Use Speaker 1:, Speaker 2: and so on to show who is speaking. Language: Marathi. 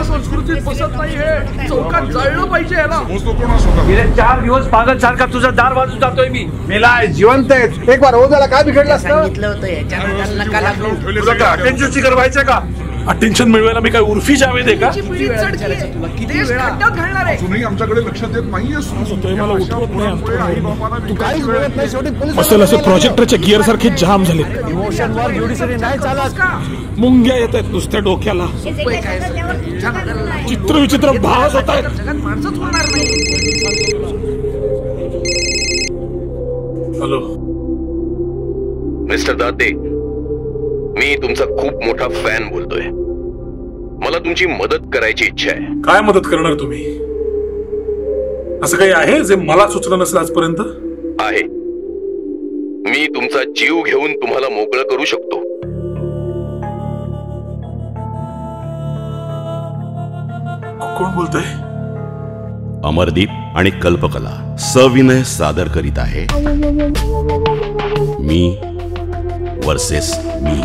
Speaker 1: आपल्या संस्कृतीत बसत नाही हे. चौकात जळलं पाहिजे याला.
Speaker 2: गेले 4 दिवस पागल सारखा तुझं दार वाजून जातोय मी.
Speaker 3: मेलाय जिवंत आहेत. एक बार ओझाला काय बिघडलं असतं?
Speaker 4: सांगितलं होतं याच्या नका लागलो.
Speaker 2: तुला काय अटेन्शन सीकर व्हायचं का?
Speaker 5: अटेन्शन मिळवायला मी काय उर्फी जावेद आहे का?
Speaker 1: किती वेळा खड्ड्यात घालणार आहे.
Speaker 6: अजूनही आमच्याकडे लक्ष देत नाहीये.
Speaker 5: मला उठवत नाही.
Speaker 3: तू काहीच बोलत नाही. शेवटी पोलीस
Speaker 5: असेल असं प्रोजेक्टरच्या गिअर सारखे जाम झाले.
Speaker 3: इमोशनवर ज्युडिशरी नाही चालत.
Speaker 5: मुंग्या येत आहेत नुसत्या डोक्याला. चित्र विचित्र भास होत आहेत.
Speaker 1: जगात माणसंच होणार नाही.
Speaker 5: हॅलो
Speaker 7: मिस्टर दाते, मी तुमचा खूप मोठा फॅन बोलतोय. मला तुमची मदत करायची इच्छा आहे.
Speaker 5: काय मदत करणार तुम्ही? असं काही आहे जे मला सुचलं नसेल आजपर्यंत?
Speaker 7: आहे. मी तुमचा जीव घेऊन तुम्हाला मोकळं करू शकतो.
Speaker 5: कोण बोलतोय?
Speaker 8: अमरदीप आणि कल्पकला सविनय सादर करीत आहे मी वर्सेस मी.